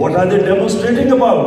What are they demonstrating about?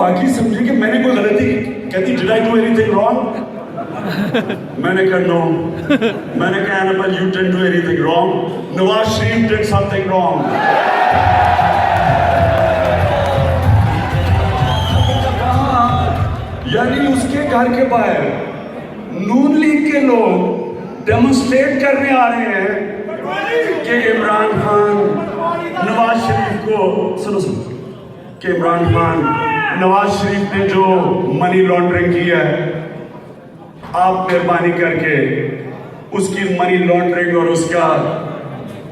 واقعی سمجھے کہ میں نے کوئی غلطی کہتی did I do anything wrong. میں نے کہا نو. میں نے کہا اینابل you didn't do anything wrong, Nawaz Sharif did something wrong. یعنی اس کے گھر کے باہر نون لیگ کے لوگ ڈیمونسٹریٹ کرنے آ رہے ہیں کہ عمران خان نواز شریف کو سنو کہ عمران خان نواز شریف نے جو منی لانڈرنگ کی ہے, آپ مہربانی کر کے اس کی منی لانڈرنگ اور اس کا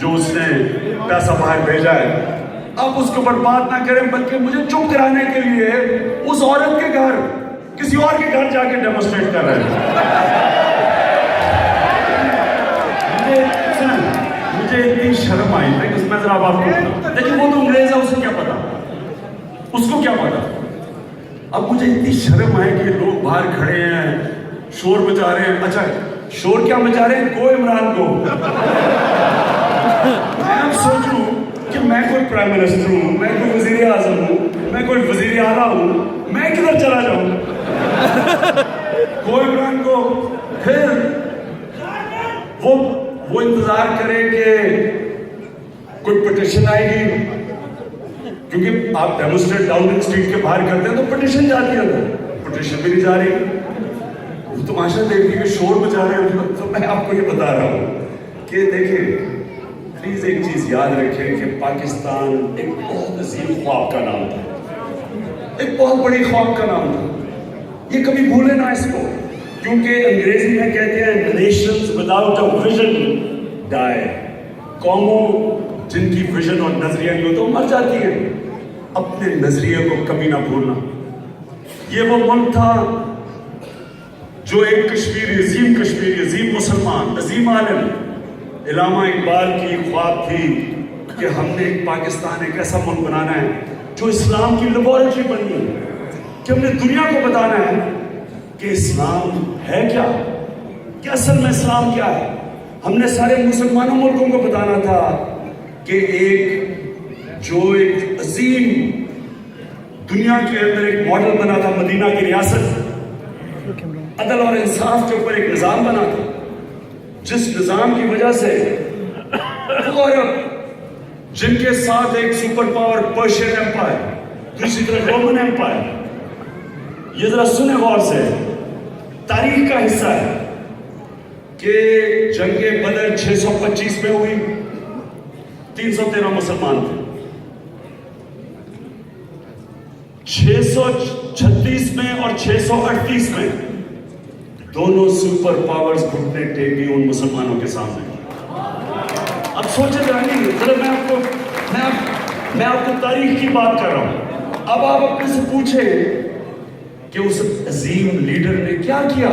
جو اس نے پیسہ باہر بھیجا ہے, آپ اس کے اوپر بات نہ کریں, بلکہ مجھے چپ کرانے کے لیے اس عورت کے گھر کسی اور کے گھر جا کے ڈیمونسٹریٹ کر رہے ہیں. مجھے اتنی شرم آئی ہے کہ میں ذرا آپ کو لیکن وہ تو انگریز ہے, اسے کیا پتا, اس کو کیا پتا. اب مجھے اتنی شرم آئی کہ لوگ باہر کھڑے ہیں شور مچا رہے ہیں. اچھا شور کیا مچا رہے ہیں, کو عمران کو. میں اب سوچوں کہ میں کوئی پرائم منسٹر ہوں, میں کوئی وزیر اعظم ہوں, میں کوئی وزیر اعلیٰ ہوں, میں کدھر چلا جاؤں کو عمران کو. پھر وہ انتظار کرے کہ کوئی پٹیشن آئے گی, کیونکہ آپ ڈیمونسٹریٹ ڈاؤننگ اسٹریٹ کے باہر کرتے ہیں تو پٹیشن جاتی ہے, پٹیشن بھی نہیں جا رہی. تماشا دیکھیے کہ شور بچا رہے ہیں. تو میں آپ کو یہ بتا رہا ہوں کہ دیکھیں پلیز ایک چیز یاد رکھیں کہ پاکستان ایک بہت عظیم خواب کا نام تھا, ایک بہت بڑی خواب کا نام تھا. یہ کبھی بھولے نہ اس کو, کیونکہ انگریزی میں کہتے ہیں نیشنز وداؤٹ اے ویژن ڈائی. قوموں جن کی ویژن اور نظریہ نہیں ہوتا وہ مر جاتی ہیں. اپنے نظریے کو کبھی نہ بھولنا. یہ وہ ملک تھا جو ایک کشمیری عظیم مسلمان, عظیم عالم علامہ اقبال کی خواب تھی کہ ہم نے ایک پاکستان, ایک ایسا ملک بنانا ہے جو اسلام کی لیبارٹری بنی ہے, کہ ہم نے دنیا کو بتانا ہے کہ اسلام ہے کیا, کہ اصل میں اسلام کیا ہے. ہم نے سارے مسلمانوں ملکوں کو بتانا تھا کہ ایک عظیم دنیا کے اندر ایک ماڈل بنا تھا مدینہ کی ریاست, عدل اور انصاف کے اوپر ایک نظام بنا تھا, جس نظام کی وجہ سے وہ عرب جن کے ساتھ ایک سپر پاور پرشین ایمپائر, دوسری طرف رومن ایمپائر, یہ ذرا سنیں غور سے, تاریخ کا حصہ ہے کہ جنگ بدر 625 میں ہوئی, 313 مسلمان تھے. 636 میں اور 638 میں دونوں سپر پاورز گھٹنے ٹیک گئی ان مسلمانوں کے سامنے. اب سوچے ذرا میں آپ کو تاریخ کی بات کر رہا ہوں. اب آپ اپنے سے پوچھیں کہ اس عظیم لیڈر نے کیا کیا,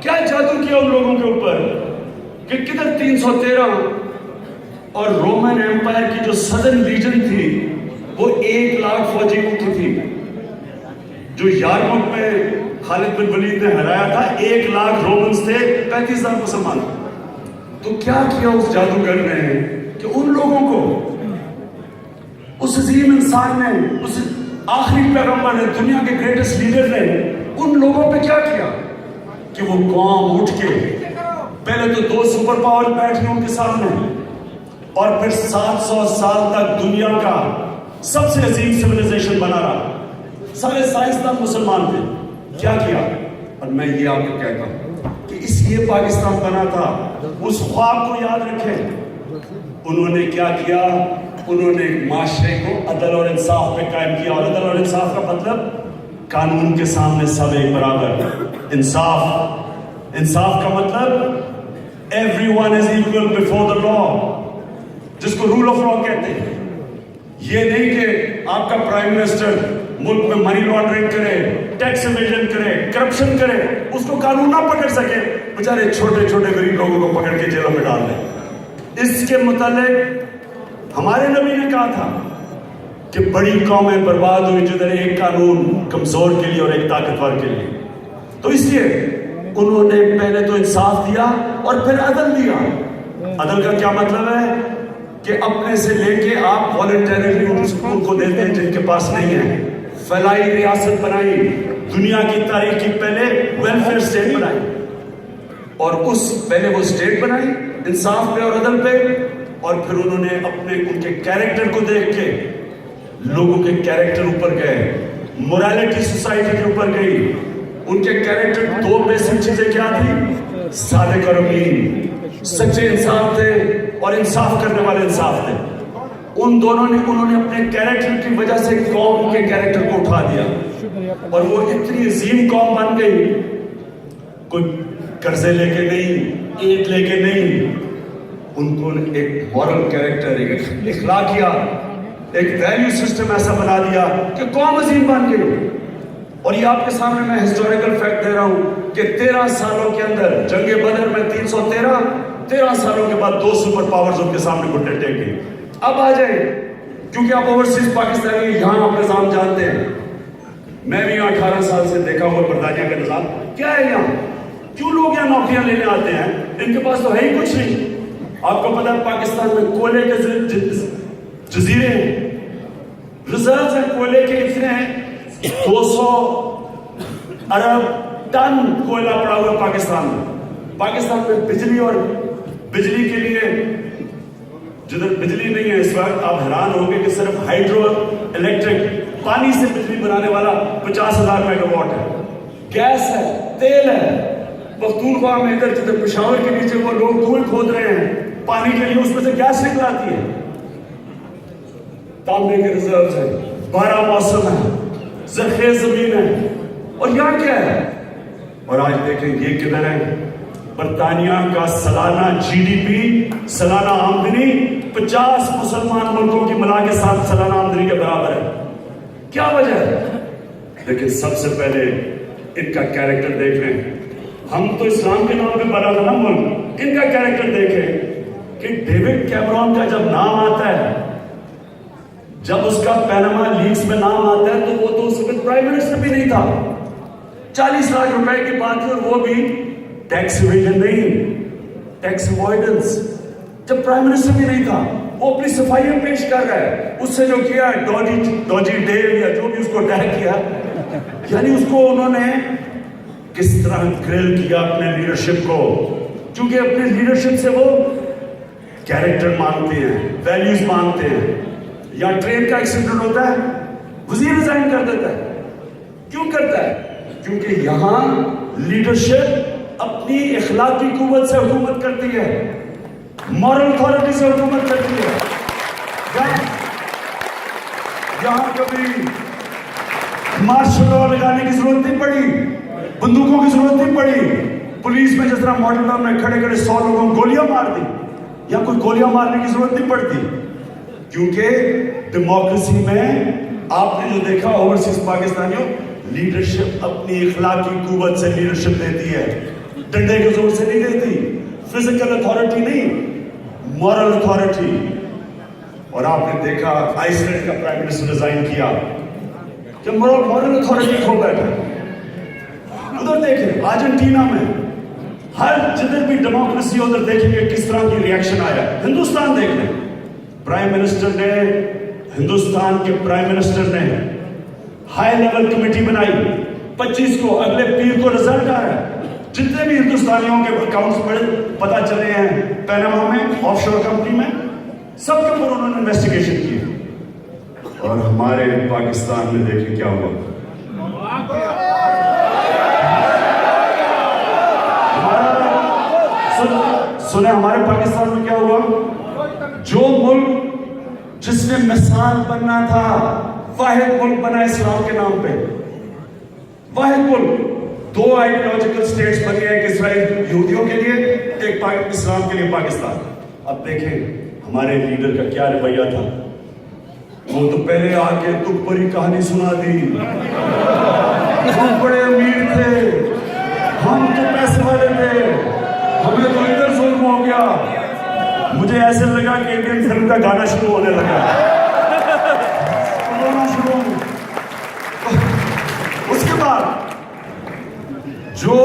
کیا جادو کیا ان لوگوں کے اوپر کہ کدھر 313 اور رومن ایمپائر کی جو سدرن لیجن تھی وہ 1,00,000 فوجی اٹھی تھی. جو یارمک میں خالد بن ولید نے ہرایا تھا 1,00,000 رومنز تھے, 35,000 مسلمان. تو کیا کیا اس جادوگر نے کہ ان لوگوں کو, اس عظیم انسان نے, اس آخری پیغمبر نے, دنیا کے گریٹسٹ لیڈر نے ان لوگوں پہ کیا کیا کہ وہ قوم اٹھ کے پہلے تو 2 سپر پاور بیٹھ گئے ان کے سامنے, اور پھر 700 سال تک دنیا کا سب سے عظیم سیویلائزیشن بنا رہا. سارے سائنسدان مسلمان تھے. کیا کیا؟ اور میں یہ آپ کو کہتا ہوں کہ اس لیے پاکستان بنا تھا. اس خواب کو یاد رکھیں. انہوں نے کیا کیا؟ انہوں نے ایک معاشرے کو عدل اور انصاف پہ قائم کیا. اور عدل اور انصاف کا مطلب قانون کے سامنے سب ایک برابر. انصاف کا مطلب everyone is equal before the law, جس کو رول آف لا کہتے ہیں. یہ نہیں کہ آپ کا پرائم منسٹر ملک میں منی لانڈرنگ کرے, ٹیکس ایویژن کرے, کرپشن کرے, اس کو قانون نہ پکڑ سکے, بیچارے چھوٹے چھوٹے غریب لوگوں کو پکڑ کے جیلوں میں ڈال دیں. اس کے متعلق ہمارے نبی نے کہا تھا کہ بڑی قومیں برباد ہوئی جدھر ایک قانون کمزور کے لیے اور ایک طاقتور کے لیے. تو اس لیے انہوں نے پہلے تو انصاف دیا اور پھر عدل دیا. عدل کا کیا مطلب ہے کہ اپنے سے لے کے آپ والنٹیرلی ان کو دیتے ہیں جن کے پاس نہیں ہے. فلاحی ریاست بنائی, دنیا کی تاریخ کی پہلے ویلفیئر اسٹیٹ بنائی, اور پہلے وہ اسٹیٹ بنائی انصاف پہ اور عدل پہ, اور پھر انہوں نے ان کے کیریکٹر کو دیکھ کے لوگوں کے کیریکٹر اوپر گئے, مورالٹی سوسائٹی کے اوپر گئی. ان کے کیریکٹر 2 بیسک چیزیں کیا تھی؟ صادق اور امین, سچے انسان تھے اور انصاف کرنے والے انصاف تھے. انہوں نے اپنے کیریکٹر کی وجہ سے قوم کے کیریکٹر کو اٹھا دیا, اور وہ اتنی عظیم قوم بن گئی. کوئی قرضے لے کے نہیں, اینٹ لے کے نہیں, ان کو ایک مورل کیریکٹر, ایک اخلاقیات, ایک ویلیو سسٹم ایسا بنا دیا کہ قوم عظیم بن گئی. اور یہ آپ کے سامنے میں ہسٹوریکل فیکٹ دے رہا ہوں کہ 13 سالوں کے اندر جنگ بدر میں 13 سالوں کے بعد 2 سپر پاورز ان کے سامنے گھٹنے ٹیک گئی. اب آ جائیں, کیونکہ آپ اوورسیز پاکستانی یہاں آپ نظام جانتے ہیں, میں بھی یہاں 18 سال سے دیکھا ہوا برطانیہ کا نظام کیا ہے. یہاں کیوں لوگ یہاں نوکریاں لینے آتے ہیں؟ ان کے پاس تو ہے ہی کچھ نہیں. آپ کو پتا ہے پاکستان میں کوئلے کے جزیرے ہیں, ریزروز ہیں کوئلے کے اتنے ہیں, 200 ارب ٹن کوئلہ پڑا ہوا پاکستان میں. پاکستان میں بجلی کے لیے جدھر بجلی نہیں ہے اس وقت, آپ حیران ہوں گے کہ صرف ہائیڈرو الیکٹرک پانی سے بجلی بنانے والا 50,000 میگا واٹ ہے. گیس ہے, تیل ہے. پختونخوا میں ادھر جدھر پشاور کے نیچے وہ لوگ کنویں کھود رہے ہیں پانی کے لیے, اس میں سے گیس نکل آتی ہے. تانبے کے ریزروز ہیں, 12 موسم ہے, ذخیرہ زمین ہے. اور یہاں کیا ہے؟ اور آج دیکھیں یہ کدھر ہے؟ برطانیہ کا سالانہ GDP, سالانہ آمدنی 50 مسلمان ملکوں کی ملا کے ساتھ سالانہ آمدنی کے برابر ہے. کیا وجہ ہے؟ لیکن سب سے پہلے ان کا کیریکٹر دیکھ لیں. ہم تو اسلام کے نام پہ بنا تھا نا ملک, ان کا کیریکٹر دیکھیں کہ ڈیوڈ کیمرون کا جب نام آتا ہے, جب اس کا پیناما لیکس میں نام آتا ہے, تو وہ تو اس وقت پرائم منسٹر بھی نہیں تھا. 40 لاکھ روپے کی بات ہے, اور وہ بھی ٹیکس ایویژن نہیں, ٹیکس اوائڈنس. جب پرائم منسٹر بھی نہیں تھا, وہ اپنی صفائیاں پیش کر رہا ہے. اس سے جو کیا ڈوجی ڈیل یا جو بھی اس کو اٹیک کیا, یعنی اس کو انہوں نے کس طرح گرل کیا اپنے لیڈرشپ کو, کیونکہ اپنے لیڈرشپ سے وہ کیریکٹر مانگتے ہیں, ویلیوز مانگتے ہیں. یا ٹرین کا ایکسیڈنٹ ہوتا ہے, وزیر ریزائن کر دیتا ہے. کیوں کرتا ہے؟ کیونکہ یہاں لیڈرشپ اپنی اخلاقی قوت سے حکومت کرتی ہے, مورل اتھارٹی سے حکومت کرتی ہے. یہاں کبھی مارشل لا لگانے کی ضرورت نہیں پڑی, بندوقوں کی ضرورت نہیں پڑی. پولیس میں جس طرح ماڈل ٹاؤن میں کھڑے کھڑے 100 لوگوں کو گولیاں مار دی, یا کوئی گولیاں مارنے کی ضرورت نہیں پڑتی. کیونکہ ڈیموکریسی میں آپ نے جو دیکھا اوورسیز پاکستانیوں, لیڈرشپ اپنی اخلاقی قوت سے لیڈرشپ دیتی ہے, ڈنڈے کے زور سے نہیں دیتی. فزیکل اتھارٹی نہیں, مورل اتھارٹی. اور آپ نے دیکھا آئس لینڈ کا پرائم منسٹر ریزائن کیا کہ مورل اتھارٹی کھو بیٹھا. ادھر دیکھیں ارجنٹینا میں ہر جدھر بھی ڈیموکریسی ادھر دیکھیں گے کس طرح کی ریاکشن آیا. ہندوستان دیکھ لیں, پرائم منسٹر نے, ہندوستان کے پرائم منسٹر نے ہائی لیول کمیٹی بنائی 25 کو, اگلے پیر کو رزلٹ آ رہا ہے. جتنے بھی ہندوستانیوں کے اکاؤنٹس پڑے پتا چلے ہیں پیناما میں, آف شور کمپنی میں, سب کے اوپر انہوں نے انویسٹیگیشن کی. اور ہمارے پاکستان میں دیکھیں کیا ہوا. سنیں ہمارے پاکستان میں کیا ہوا. جو ملک جس نے مثال بننا تھا, واحد ملک بنا اسلام کے نام پہ, واحد ملک. 2 آئیڈیالوجیکل سٹیٹس بن گئے, ایک اسرائیل یہودیوں کے لیے, ایک اسلام کے لیے پاکستان. اب دیکھیں ہمارے لیڈر کا کیا رویہ تھا. وہ تو پہلے آ کے تم پر ہی کہانی سنا دی, ہم بڑے امیر تھے, ہم تو پیسے والے تھے, ہمیں تو ادھر ظلم ہو گیا. مجھے ایسے لگا کہ انڈین فلم کا گانا شروع ہونے لگا. اس کے بعد جو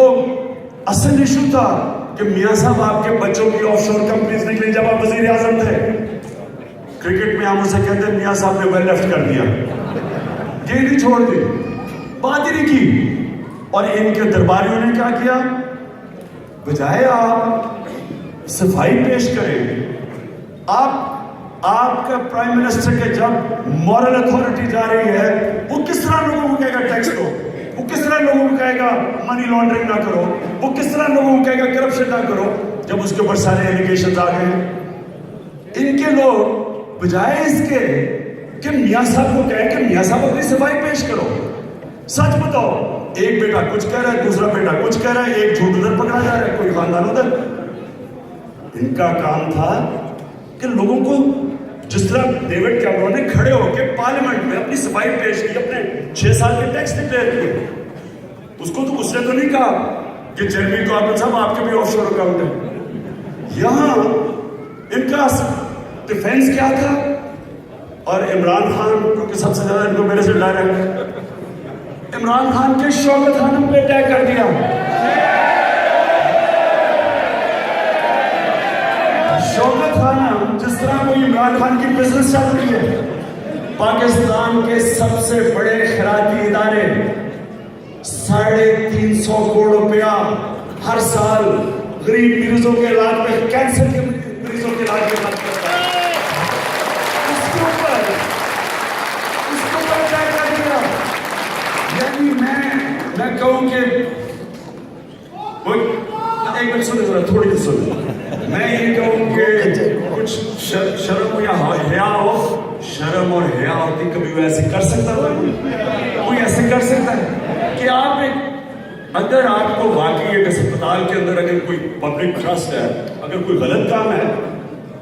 اصل ایشو تھا کہ میاں صاحب آپ کے بچوں کی آف شور کمپنیز نکلی جب آپ وزیر اعظم تھے. کرکٹ میں ہم اسے کہتے ہیں میاں صاحب نے ویل لیفٹ کر دیا. یہ نہیں چھوڑ دی, بات ہی نہیں کی. اور ان کے درباریوں نے کیا کیا؟ بجائے آپ صفائی پیش کریں, آپ کا پرائم منسٹر کے جب مورل اتھارٹی جا رہی ہے, وہ کس طرح لوگوں کو کہے گا ٹیکس دو, وہ کس طرح لوگوں کو کہے گا منی لانڈرنگ نہ کرو, وہ کس طرح لوگوں کو کہے گا کرپشن نہ کرو, جب اس کے اوپر سارے ایلیگیشنز آ گئے. ان کے لوگ بجائے اس کے کہ میاں صاحب کو کہے کہ میاں صاحب اپنی صفائی پیش کرو, سچ بتاؤ, ایک بیٹا کچھ کہہ رہا ہے, دوسرا بیٹا کچھ کہہ رہا ہے, ایک جھوٹ ادھر پکڑا جا رہا ہے, کوئی خاندان ادھر. ان کا کام تھا کہ لوگوں کو جس طرح ڈیوڈ کیمرون نے کھڑے ہو کے پارلیمنٹ میں اپنی صفائی پیش کی, اپنے 6 سال کے ٹیکس ڈکلیئر کیے, اس کو تو اس نے تو نہیں کہا کہ جیرمی کاربن صاحب آپ کے بھی آف شور اکاؤنٹ ہے. یہاں ان کا ڈیفینس کیا تھا؟ اور عمران خان کیونکہ سب سے زیادہ ان کو میرے سے ڈر ہے, عمران خان کے شوکت خانم پہ اٹیک کر دیا. شوکت خانم جس طرح کوئی عمران خان کی بزنس چل رہی ہے, پاکستان کے سب سے بڑے خیراتی ادارے 350 کروڑ روپیہ ہر سال غریب مریضوں کے علاج میں, کینسر کے مریضوں کے علاج میں خرچ کرتا ہے. اس کے اوپر اٹیک کر دیا. یعنی میں کہوں کہ ایک منٹ سنیں ذرا, تھوڑی دیر سنیں. میں یہ کہوں کہ کچھ شرم یا حیا ہو, شرم اور حیا ہوتی, کبھی وہ ایسے کر سکتا تھا؟ کوئی ایسے کر سکتا ہے کہ اگر آپ کو واقعی ایک اسپتال کے اندر اگر کوئی پبلک ٹرسٹ ہے, اگر کوئی غلط کام ہے,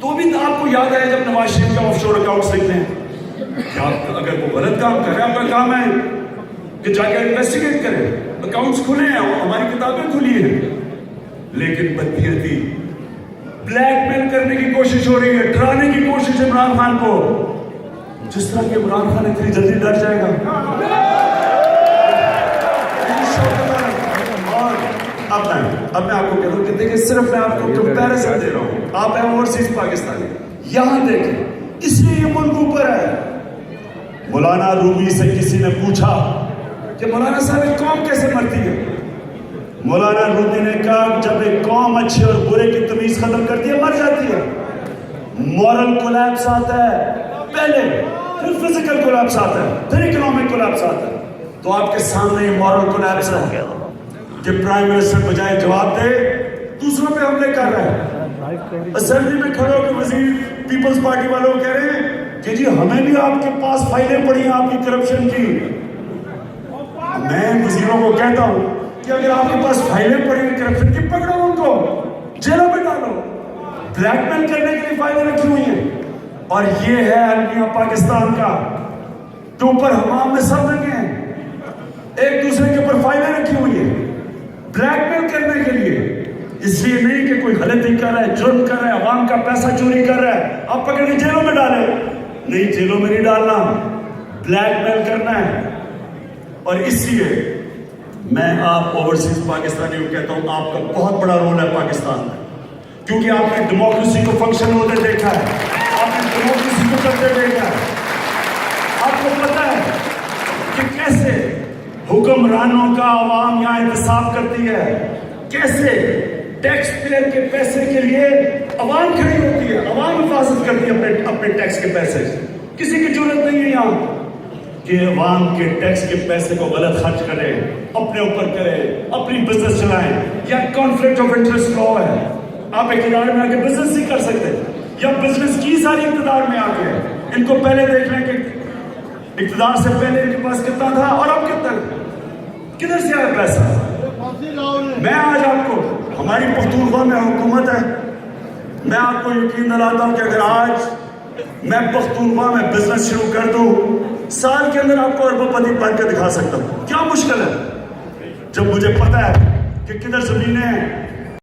تو بھی آپ کو یاد آئے جب نواز شریف کا آف شور اکاؤنٹس لکھتے ہیں, اگر وہ غلط کام کر رہے ہیں, آپ کا کام ہے کہ جا کے انویسٹیگیٹ کریں, اکاؤنٹس کھلے ہیں, ہماری کتابیں کھلی ہیں. لیکن بدبھیتی, بلیک میل کرنے کی کوشش ہو رہی ہے, ڈرانے کی کوشش عمران خان کو, جس طرح کہ عمران خان اتنی جلدی ڈر جائے گا. اور اب میں آپ کو کہہ دوں کہ دیکھیں, صرف میں آپ کو کمپیریزن دے رہا ہوں, آپ ہیں اوورسیز پاکستانی, یہاں دیکھیں, اس لیے یہ ملک اوپر ہے. مولانا رومی سے کسی نے پوچھا کہ مولانا صاحب ایک قوم کیسے مرتی ہے؟ مولانا رومی نے کہا جب ایک قوم اچھے اور برے کی تمیز ختم کرتی ہے مر جاتی ہے. مورل کولیپس آتا ہے پہلے, پھر فزیکل کولیپس آتا ہے, پھر اکنامک کولیپس آتا ہے. تو آپ کے سامنے یہ مورل کولیپس ہے کہ پرائم منسٹر بجائے جواب دے دوسروں پہ حملے کر رہے ہیں. اسمبلی میں کھڑے ہو کے وزیر پیپلز پارٹی والوں کہہ رہے ہیں کہ جی ہمیں بھی آپ کے پاس فائلیں پڑی ہیں آپ کی کرپشن کی. میں وزیروں کو کہتا ہوں کہ اگر آپ کے پاس فائلیں پڑی ہیں کرپشن کی, پکڑو ان کو, جیلوں میں ڈالو. بلیک میل کرنے کے لیے فائلیں رکھی ہوئی ہیں. اور یہ ہے المیہ پاکستان کا, کے اوپر حمام میں سب لگے ہیں, ایک دوسرے کے اوپر فائلیں رکھی ہوئی ہیں بلیک میل کرنے کے لیے. اس لیے نہیں کہ کوئی غلطی کر رہا ہے, جرم کر رہا ہے, عوام کا پیسہ چوری کر رہا ہے, آپ پکڑ کے جیلوں میں ڈالیں. نہیں, جیلوں میں نہیں ڈالنا, بلیک میل کرنا ہے. اور اس لیے میں آپ اوورسیز پاکستانیوں کو کہتا ہوں, آپ کا بہت بڑا رول ہے پاکستان میں, کیونکہ آپ نے ڈیموکریسی کو فنکشن ہوتے دیکھا ہے, آپ نے ڈیموکریسی کو کرتے دیکھا ہے. آپ کو پتا ہے کہ کیسے حکمرانوں کا عوام یہاں احتساب کرتی ہے, کیسے ٹیکس پیئر کے پیسے کے لیے عوام کھڑی ہوتی ہے, عوام حفاظت کرتی ہے اپنے ٹیکس کے پیسے. کسی کی ضرورت نہیں ہے یہاں کہ عوام کے ٹیکس کے پیسے کو غلط خرچ کرے, اپنے اوپر کرے, اپنی بزنس چلائیں. یا کانفلکٹ آف انٹرسٹ لا ہے, آپ اقتدار میں آ کے بزنس نہیں کر سکتے, یا بزنس کی ساری اقتدار میں آ کے. ان کو پہلے دیکھ لیں کہ اقتدار سے پہلے ان کے پاس کتنا تھا اور اب کتنا, کدھر سے آیا پیسہ. میں آج آپ کو, ہماری پختونخوا میں حکومت ہے, میں آپ کو یقین دلاتا ہوں کہ اگر آج میں پختونخوا میں بزنس شروع کر دوں, سال کے اندر آپ کو اربوں پتی بن کے دکھا سکتا ہوں. کیا مشکل ہے جب مجھے پتا ہے کہ کدھر زمینیں ہیں,